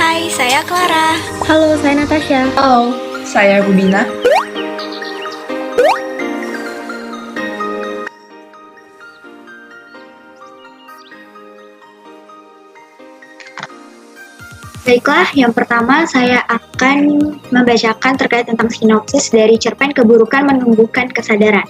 Hai, saya Clara. Halo, saya Natasha. Halo, saya Rubina. Baiklah, yang pertama saya akan membacakan terkait tentang sinopsis dari cerpen Keburukan Menumbuhkan Kesadaran.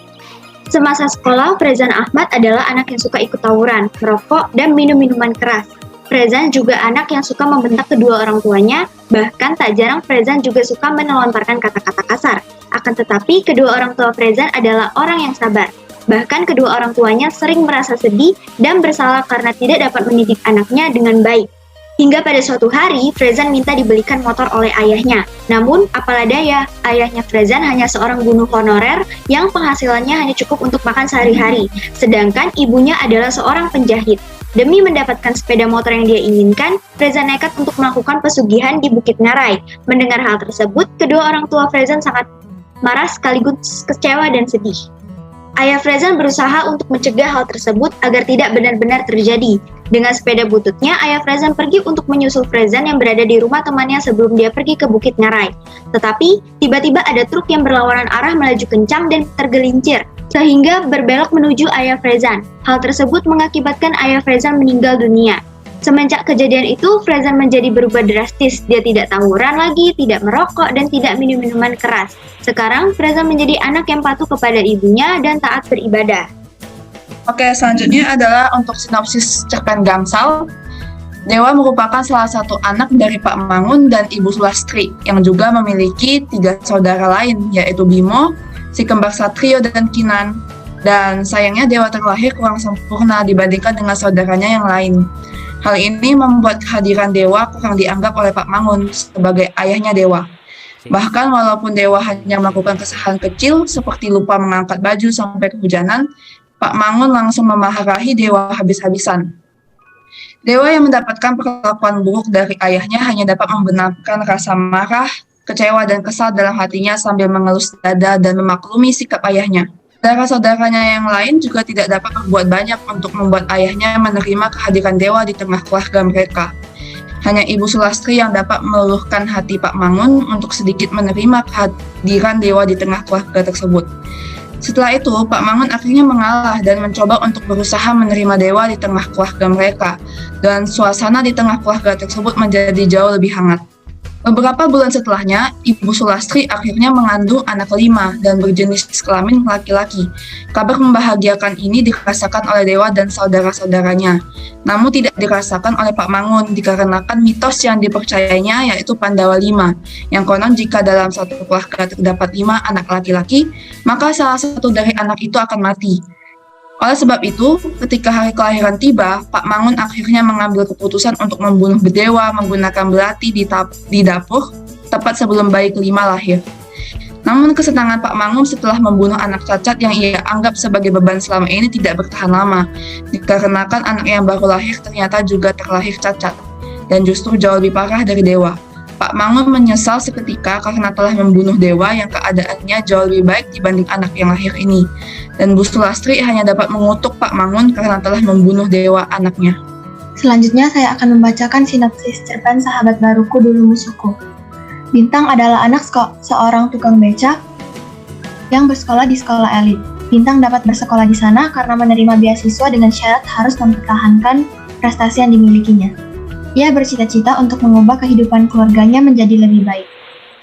Semasa sekolah, Frezan Ahmad adalah anak yang suka ikut tawuran, merokok, dan minum minuman keras. Frezan juga anak yang suka membentak kedua orang tuanya, bahkan tak jarang Frezan juga suka melontarkan kata-kata kasar. Akan tetapi, kedua orang tua Frezan adalah orang yang sabar. Bahkan kedua orang tuanya sering merasa sedih dan bersalah karena tidak dapat mendidik anaknya dengan baik. Hingga pada suatu hari, Frezan minta dibelikan motor oleh ayahnya. Namun, apalah daya, ayahnya Frezan hanya seorang buruh honorer yang penghasilannya hanya cukup untuk makan sehari-hari. Sedangkan ibunya adalah seorang penjahit. Demi mendapatkan sepeda motor yang dia inginkan, Frezan nekat untuk melakukan pesugihan di Bukit Ngarai. Mendengar hal tersebut, kedua orang tua Frezan sangat marah sekaligus kecewa dan sedih. Ayah Frezan berusaha untuk mencegah hal tersebut agar tidak benar-benar terjadi. Dengan sepeda bututnya, ayah Frezan pergi untuk menyusul Frezan yang berada di rumah temannya sebelum dia pergi ke Bukit Ngarai. Tetapi, tiba-tiba ada truk yang berlawanan arah melaju kencang dan tergelincir, sehingga berbelok menuju ayah Frezan. Hal tersebut mengakibatkan ayah Frezan meninggal dunia. Semenjak kejadian itu, Frezan menjadi berubah drastis. Dia tidak tawuran lagi, tidak merokok, dan tidak minum minuman keras. Sekarang, Frezan menjadi anak yang patuh kepada ibunya dan taat beribadah. Oke, selanjutnya adalah untuk sinopsis cerpen Gangsal. Dewa merupakan salah satu anak dari Pak Mangun dan Ibu Sulastri, yang juga memiliki 3 saudara lain, yaitu Bimo, si kembar Satrio, dan Kinan. Dan sayangnya Dewa terlahir kurang sempurna dibandingkan dengan saudaranya yang lain. Hal ini membuat kehadiran Dewa kurang dianggap oleh Pak Mangun sebagai ayahnya Dewa. Bahkan walaupun Dewa hanya melakukan kesalahan kecil seperti lupa mengangkat baju sampai kehujanan, Pak Mangun langsung memarahi Dewa habis-habisan. Dewa yang mendapatkan perlakuan buruk dari ayahnya hanya dapat membenarkan rasa marah, kecewa, dan kesal dalam hatinya sambil mengelus dada dan memaklumi sikap ayahnya. Saudara-saudaranya yang lain juga tidak dapat berbuat banyak untuk membuat ayahnya menerima kehadiran Dewa di tengah keluarga mereka. Hanya Ibu Sulastri yang dapat meluluhkan hati Pak Mangun untuk sedikit menerima kehadiran Dewa di tengah keluarga tersebut. Setelah itu, Pak Mangun akhirnya mengalah dan mencoba untuk berusaha menerima Dewa di tengah keluarga mereka, dan suasana di tengah keluarga tersebut menjadi jauh lebih hangat. Beberapa bulan setelahnya, Ibu Sulastri akhirnya mengandung anak kelima dan berjenis kelamin laki-laki. Kabar membahagiakan ini dirasakan oleh Dewa dan saudara-saudaranya, namun tidak dirasakan oleh Pak Mangun dikarenakan mitos yang dipercayainya yaitu Pandawa 5, yang konon jika dalam satu keluarga terdapat 5 anak laki-laki, maka salah satu dari anak itu akan mati. Oleh sebab itu, ketika hari kelahiran tiba, Pak Mangun akhirnya mengambil keputusan untuk membunuh Dewa menggunakan belati di dapur, tepat sebelum bayi kelima lahir. Namun kesenangan Pak Mangun setelah membunuh anak cacat yang ia anggap sebagai beban selama ini tidak bertahan lama, dikarenakan anak yang baru lahir ternyata juga terlahir cacat, dan justru jauh lebih parah dari Dewa. Pak Mangun menyesal seketika karena telah membunuh Dewa yang keadaannya jauh lebih baik dibanding anak yang lahir ini. Dan Bu Sulastri hanya dapat mengutuk Pak Mangun karena telah membunuh Dewa anaknya. Selanjutnya saya akan membacakan sinopsis cerpen Sahabat Baruku Dulu Musuhku. Bintang adalah anak seorang tukang beca yang bersekolah di sekolah elit. Bintang dapat bersekolah di sana karena menerima beasiswa dengan syarat harus mempertahankan prestasi yang dimilikinya. Ia bercita-cita untuk mengubah kehidupan keluarganya menjadi lebih baik.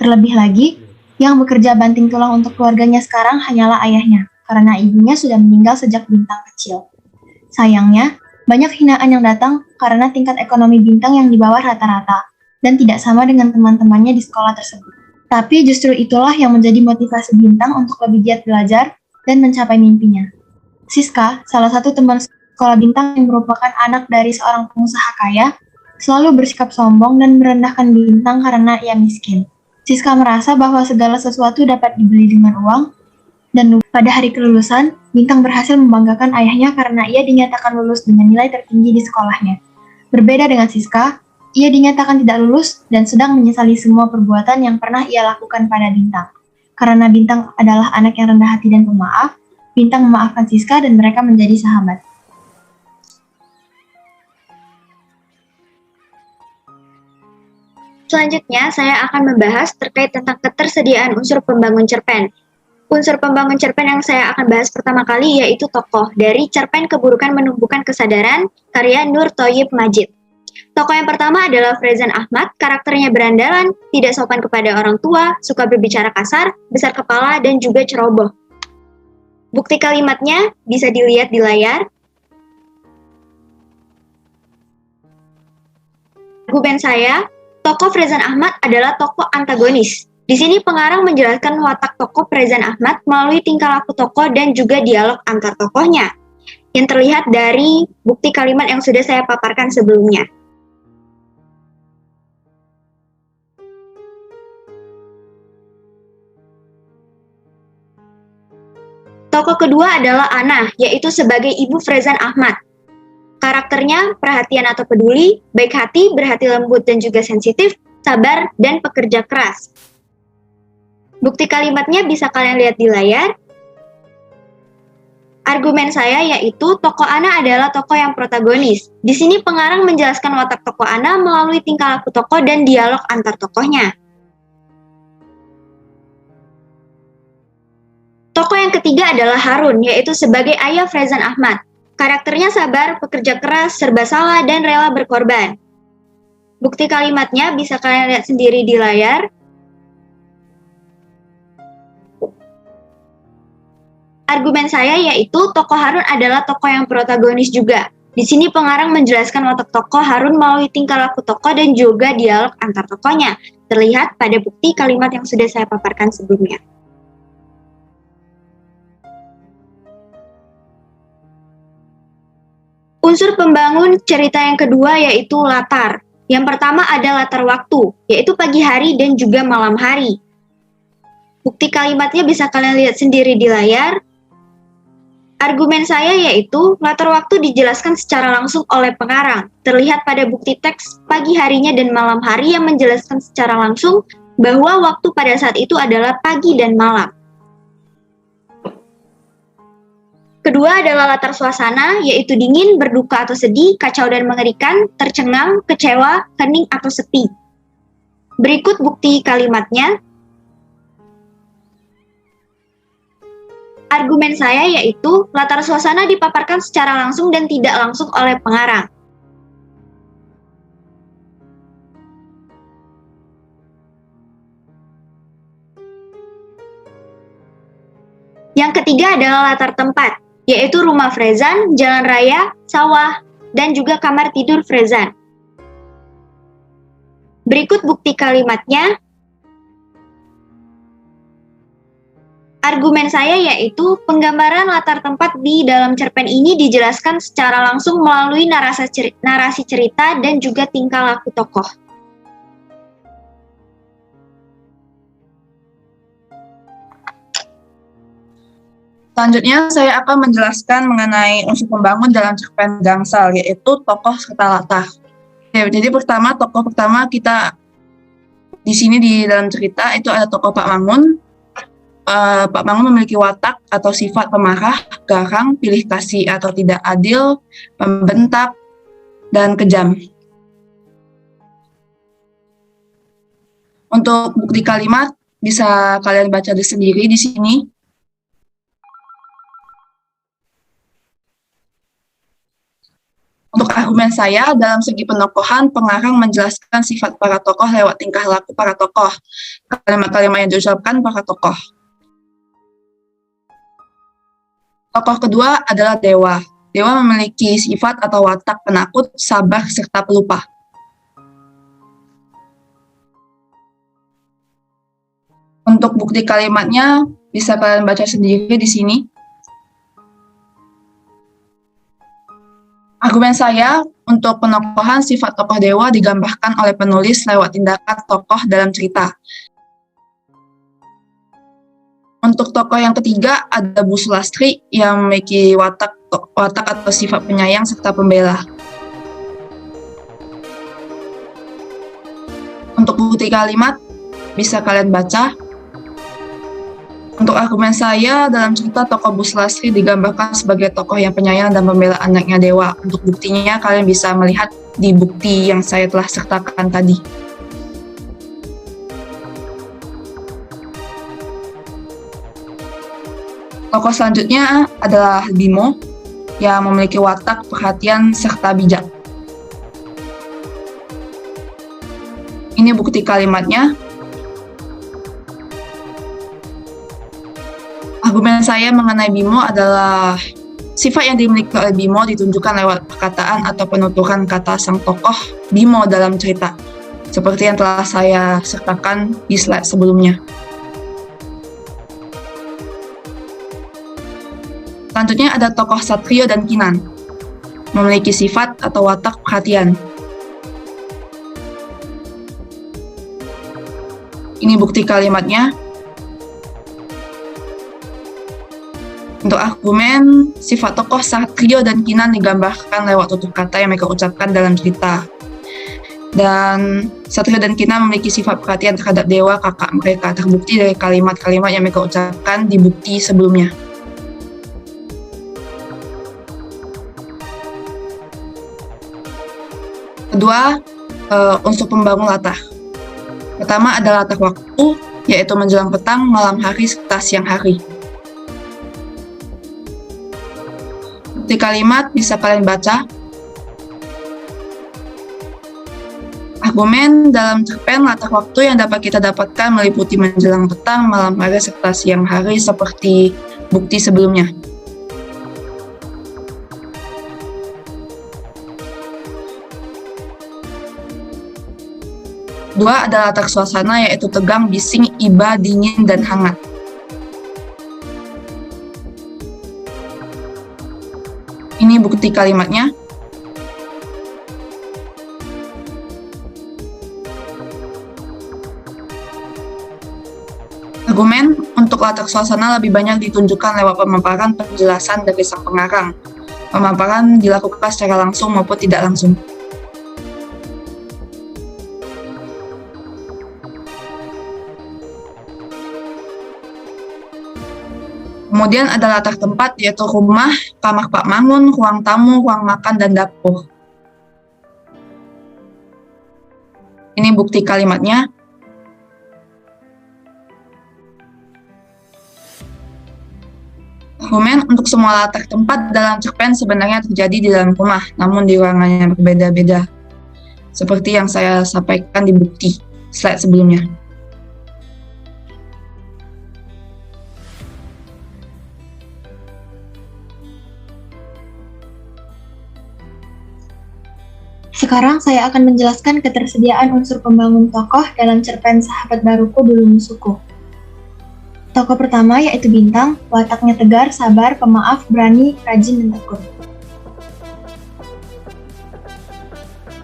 Terlebih lagi, yang bekerja banting tulang untuk keluarganya sekarang hanyalah ayahnya, karena ibunya sudah meninggal sejak Bintang kecil. Sayangnya, banyak hinaan yang datang karena tingkat ekonomi Bintang yang di bawah rata-rata, dan tidak sama dengan teman-temannya di sekolah tersebut. Tapi justru itulah yang menjadi motivasi Bintang untuk lebih giat belajar dan mencapai mimpinya. Siska, salah satu teman sekolah Bintang yang merupakan anak dari seorang pengusaha kaya, selalu bersikap sombong dan merendahkan Bintang karena ia miskin. Siska merasa bahwa segala sesuatu dapat dibeli dengan uang, dan pada hari kelulusan, Bintang berhasil membanggakan ayahnya karena ia dinyatakan lulus dengan nilai tertinggi di sekolahnya. Berbeda dengan Siska, ia dinyatakan tidak lulus dan sedang menyesali semua perbuatan yang pernah ia lakukan pada Bintang. Karena Bintang adalah anak yang rendah hati dan pemaaf, Bintang memaafkan Siska dan mereka menjadi sahabat. Selanjutnya, saya akan membahas terkait tentang ketersediaan unsur pembangun cerpen. Unsur pembangun cerpen yang saya akan bahas pertama kali yaitu tokoh dari cerpen Keburukan Menumbuhkan Kesadaran, karya Nur Thoyyib Majid. Tokoh yang pertama adalah Frezan Ahmad, karakternya berandalan, tidak sopan kepada orang tua, suka berbicara kasar, besar kepala, dan juga ceroboh. Bukti kalimatnya bisa dilihat di layar. Argumen saya, tokoh Frezan Ahmad adalah tokoh antagonis. Di sini pengarang menjelaskan watak tokoh Frezan Ahmad melalui tingkah laku tokoh dan juga dialog antar tokohnya, yang terlihat dari bukti kalimat yang sudah saya paparkan sebelumnya. Tokoh kedua adalah Ana, yaitu sebagai ibu Frezan Ahmad. Karakternya perhatian atau peduli, baik hati, berhati lembut dan juga sensitif, sabar, dan pekerja keras. Bukti kalimatnya bisa kalian lihat di layar. Argumen saya yaitu tokoh Ana adalah tokoh yang protagonis. Di sini pengarang menjelaskan watak tokoh Ana melalui tingkah laku tokoh dan dialog antar tokohnya. Tokoh yang ketiga adalah Harun, yaitu sebagai ayah Frezan Ahmad. Karakternya sabar, pekerja keras, serba salah, dan rela berkorban. Bukti kalimatnya bisa kalian lihat sendiri di layar. Argumen saya yaitu tokoh Harun adalah tokoh yang protagonis juga. Di sini pengarang menjelaskan watak tokoh Harun melalui tingkah laku tokoh dan juga dialog antar tokohnya, terlihat pada bukti kalimat yang sudah saya paparkan sebelumnya. Unsur pembangun cerita yang kedua yaitu latar. Yang pertama ada latar waktu, yaitu pagi hari dan juga malam hari. Bukti kalimatnya bisa kalian lihat sendiri di layar. Argumen saya yaitu latar waktu dijelaskan secara langsung oleh pengarang, terlihat pada bukti teks pagi harinya dan malam hari yang menjelaskan secara langsung bahwa waktu pada saat itu adalah pagi dan malam. Kedua adalah latar suasana, yaitu dingin, berduka atau sedih, kacau dan mengerikan, tercengang, kecewa, hening atau sepi. Berikut bukti kalimatnya. Argumen saya yaitu latar suasana dipaparkan secara langsung dan tidak langsung oleh pengarang. Yang ketiga adalah latar tempat, yaitu rumah Frezan, jalan raya, sawah, dan juga kamar tidur Frezan. Berikut bukti kalimatnya. Argumen saya yaitu penggambaran latar tempat di dalam cerpen ini dijelaskan secara langsung melalui narasi cerita dan juga tingkah laku tokoh. Selanjutnya, saya akan menjelaskan mengenai unsur pembangun dalam cerpen Gangsal, yaitu tokoh serta latar. Jadi tokoh pertama kita di sini di dalam cerita itu ada tokoh Pak Mangun. Pak Mangun memiliki watak atau sifat pemarah, garang, pilih kasih atau tidak adil, pembentak, dan kejam. Untuk bukti kalimat bisa kalian baca sendiri di sini. Untuk argumen saya, dalam segi penokohan, pengarang menjelaskan sifat para tokoh lewat tingkah laku para tokoh, kalimat-kalimat yang diucapkan para tokoh. Tokoh kedua adalah Dewa. Dewa memiliki sifat atau watak penakut, sabar, serta pelupah. Untuk bukti kalimatnya, bisa kalian baca sendiri di sini. Argumen saya, untuk penokohan sifat tokoh Dewa digambarkan oleh penulis lewat tindakan tokoh dalam cerita. Untuk tokoh yang ketiga ada Bu Sulastri yang memiliki watak atau sifat penyayang serta pembela. Untuk bukti kalimat bisa kalian baca. Untuk argumen saya dalam cerita tokoh Bu Sulastri digambarkan sebagai tokoh yang penyayang dan pembela anaknya Dewa. Untuk buktinya kalian bisa melihat di bukti yang saya telah sertakan tadi. Tokoh selanjutnya adalah Bimo yang memiliki watak perhatian serta bijak. Ini bukti kalimatnya. Argumen saya mengenai Bimo adalah sifat yang dimiliki oleh Bimo ditunjukkan lewat perkataan atau penuturan kata sang tokoh Bimo dalam cerita, seperti yang telah saya sertakan di slide sebelumnya. Selanjutnya ada tokoh Satrio dan Kinan, memiliki sifat atau watak perhatian. Ini bukti kalimatnya. Untuk argumen, sifat tokoh Satrio dan Kinan digambarkan lewat tutur kata yang mereka ucapkan dalam cerita. Dan Satrio dan Kinan memiliki sifat perhatian terhadap dewa kakak mereka, terbukti dari kalimat-kalimat yang mereka ucapkan di bukti sebelumnya. Kedua, unsur pembangun latar. Pertama adalah latar waktu, yaitu menjelang petang, malam hari, serta siang hari. Di kalimat bisa kalian baca. Argumen dalam cerpen latar waktu yang dapat kita dapatkan meliputi menjelang petang, malam hari, serta siang hari seperti bukti sebelumnya. Dua adalah latar suasana, yaitu tegang, bising, iba, dingin, dan hangat. Ini bukti kalimatnya. Argumen untuk latar suasana lebih banyak ditunjukkan lewat pemaparan penjelasan dari sang pengarang. Pemaparan dilakukan secara langsung maupun tidak langsung. Kemudian ada latar tempat, yaitu rumah, kamar Pak Mangun, ruang tamu, ruang makan, dan dapur. Ini bukti kalimatnya. Argumen untuk semua latar tempat dalam cerpen sebenarnya terjadi di dalam rumah, namun di ruangan yang berbeda-beda. Seperti yang saya sampaikan di bukti slide sebelumnya. Sekarang saya akan menjelaskan ketersediaan unsur pembangun tokoh dalam cerpen Sahabat Baruku Dulu Musuhku. Tokoh pertama yaitu Bintang, wataknya tegar, sabar, pemaaf, berani, rajin, dan tekun.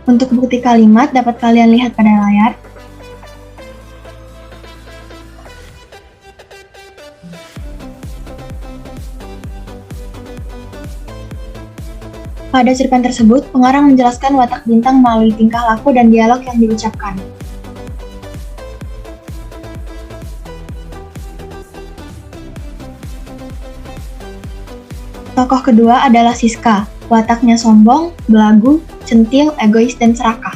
Untuk bukti kalimat dapat kalian lihat pada layar. Pada cerpen tersebut, pengarang menjelaskan watak Bintang melalui tingkah laku dan dialog yang diucapkan. Tokoh kedua adalah Siska, wataknya sombong, belagu, centil, egois, dan serakah.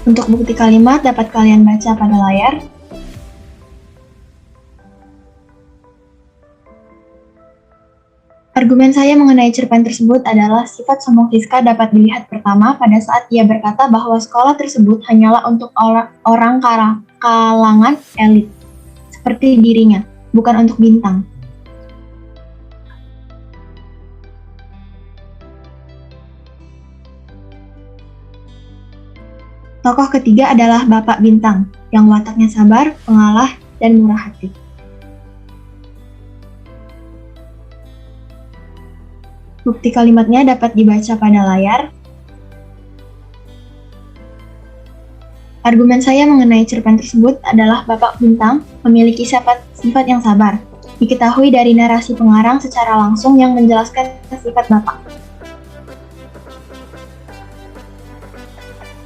Untuk bukti kalimat dapat kalian baca pada layar. Argumen saya mengenai cerpen tersebut adalah sifat sombong Siska dapat dilihat pertama pada saat ia berkata bahwa sekolah tersebut hanyalah untuk orang kalangan elit, seperti dirinya, bukan untuk Bintang. Tokoh ketiga adalah Bapak Bintang, yang wataknya sabar, pengalah, dan murah hati. Bukti kalimatnya dapat dibaca pada layar. Argumen saya mengenai cerpen tersebut adalah Bapak Bintang memiliki sifat yang sabar. Diketahui dari narasi pengarang secara langsung yang menjelaskan sifat Bapak.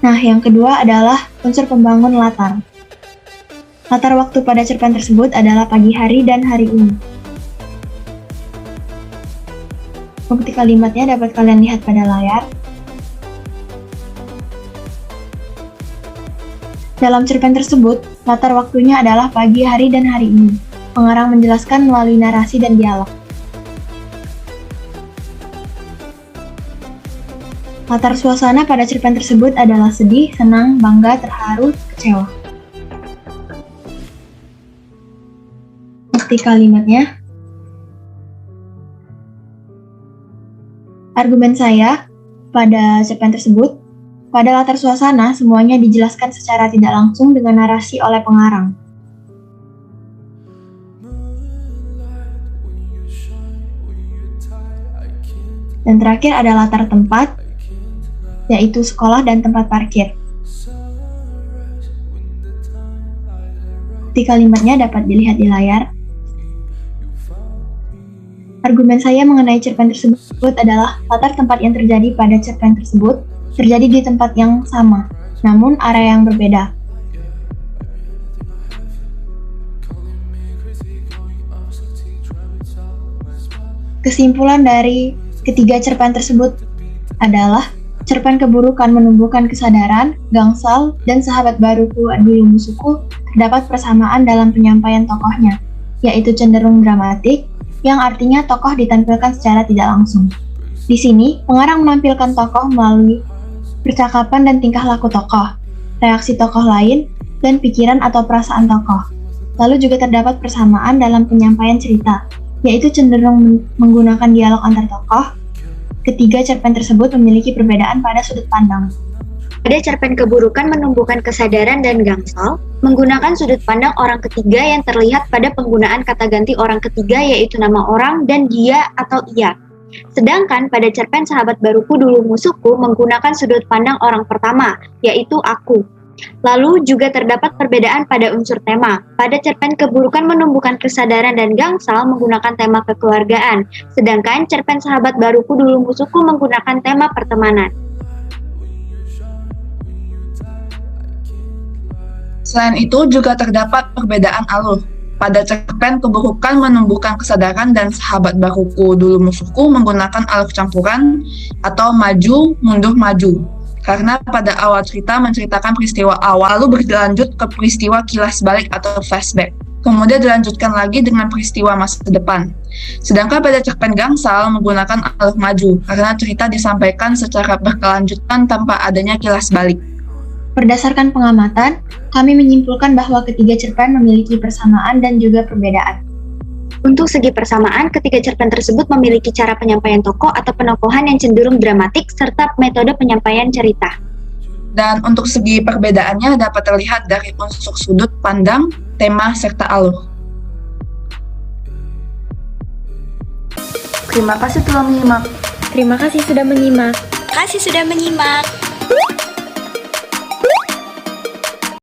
Nah, yang kedua adalah unsur pembangun latar. Latar waktu pada cerpen tersebut adalah pagi hari dan hari ini. Bukti kalimatnya dapat kalian lihat pada layar. Dalam cerpen tersebut, latar waktunya adalah pagi hari dan hari ini. Pengarang menjelaskan melalui narasi dan dialog. Latar suasana pada cerpen tersebut adalah sedih, senang, bangga, terharu, kecewa. Bukti kalimatnya. Argumen saya pada cerpen tersebut, pada latar suasana semuanya dijelaskan secara tidak langsung dengan narasi oleh pengarang. Dan terakhir ada latar tempat, yaitu sekolah dan tempat parkir. Bukti kalimatnya dapat dilihat di layar. Argumen saya mengenai cerpen tersebut adalah latar tempat yang terjadi pada cerpen tersebut terjadi di tempat yang sama, namun area yang berbeda. Kesimpulan dari ketiga cerpen tersebut adalah cerpen keburukan menumbuhkan kesadaran, gangsal, dan sahabat baruku dulu musuhku terdapat persamaan dalam penyampaian tokohnya, yaitu cenderung dramatik, yang artinya tokoh ditampilkan secara tidak langsung. Di sini, pengarang menampilkan tokoh melalui percakapan dan tingkah laku tokoh, reaksi tokoh lain, dan pikiran atau perasaan tokoh. Lalu juga terdapat persamaan dalam penyampaian cerita, yaitu cenderung menggunakan dialog antar tokoh. Ketiga cerpen tersebut memiliki perbedaan pada sudut pandang. Pada cerpen keburukan menumbuhkan kesadaran dan gangsal, menggunakan sudut pandang orang ketiga yang terlihat pada penggunaan kata ganti orang ketiga yaitu nama orang dan dia atau ia. Sedangkan pada cerpen sahabat baruku dulu musuhku menggunakan sudut pandang orang pertama, yaitu aku. Lalu juga terdapat perbedaan pada unsur tema. Pada cerpen keburukan menumbuhkan kesadaran dan gangsal menggunakan tema kekeluargaan, sedangkan cerpen sahabat baruku dulu musuhku menggunakan tema pertemanan. Selain itu juga terdapat perbedaan alur. Pada cerpen keburukan menumbuhkan kesadaran dan sahabat baruku dulu musuhku menggunakan alur campuran atau maju, mundur, maju. Karena pada awal cerita menceritakan peristiwa awal, lalu berlanjut ke peristiwa kilas balik atau flashback. Kemudian dilanjutkan lagi dengan peristiwa masa depan. Sedangkan pada cerpen gangsal menggunakan alur maju, karena cerita disampaikan secara berkelanjutan tanpa adanya kilas balik. Berdasarkan pengamatan, kami menyimpulkan bahwa ketiga cerpen memiliki persamaan dan juga perbedaan. Untuk segi persamaan, ketiga cerpen tersebut memiliki cara penyampaian tokoh atau penokohan yang cenderung dramatik serta metode penyampaian cerita. Dan untuk segi perbedaannya dapat terlihat dari unsur sudut pandang, tema, serta alur. Terima kasih telah menyimak. Terima kasih sudah menyimak. Terima kasih sudah menyimak.